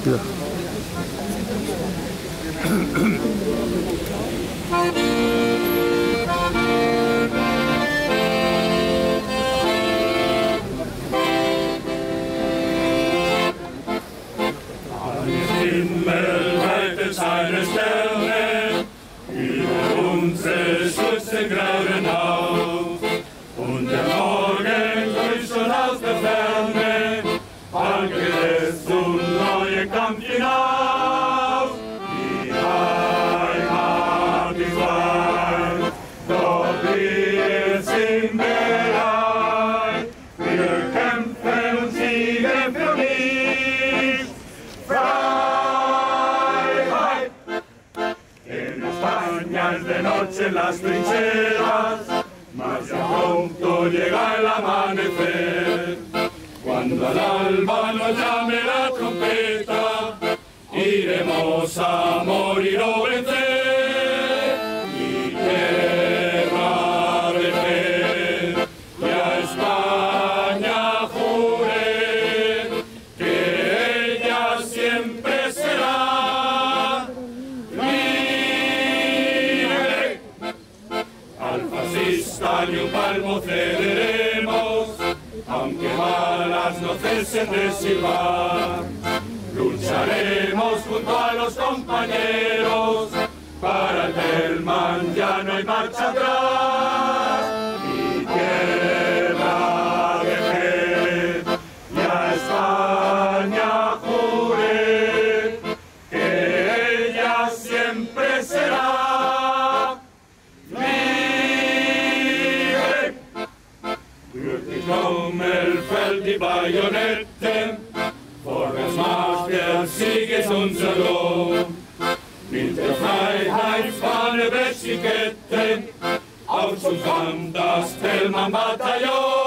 Ja. Himmel seine Sterne, über unsere Schützen grauen auf. Und der Morgen grüßt schon aus der Ferne, haltet es zum neuen Kampf hinauf. Die Heimat ist weit, doch wir sind bereit. Wir kämpfen und siegen für mich. De noche en las trincheras, mas ya pronto llega el amanecer. Cuando al alba nos llame la trompeta, iremos a morir o vencer. Mi tierra de fe, y a España juré que ella siempre será. Ni un palmo cederemos, aunque malas no cesen de silbar. Lucharemos junto a los compañeros, para el Telman ya no hay marcha atrás. Mi tierra de fe, y a España juré que ella siempre será. Kommelfeld die Bajonette, vor das Macht der Sieg ist unser Lohn. Mit der Freiheitsfahne Westkette, auf zum Kampf das Telman-Bataillon.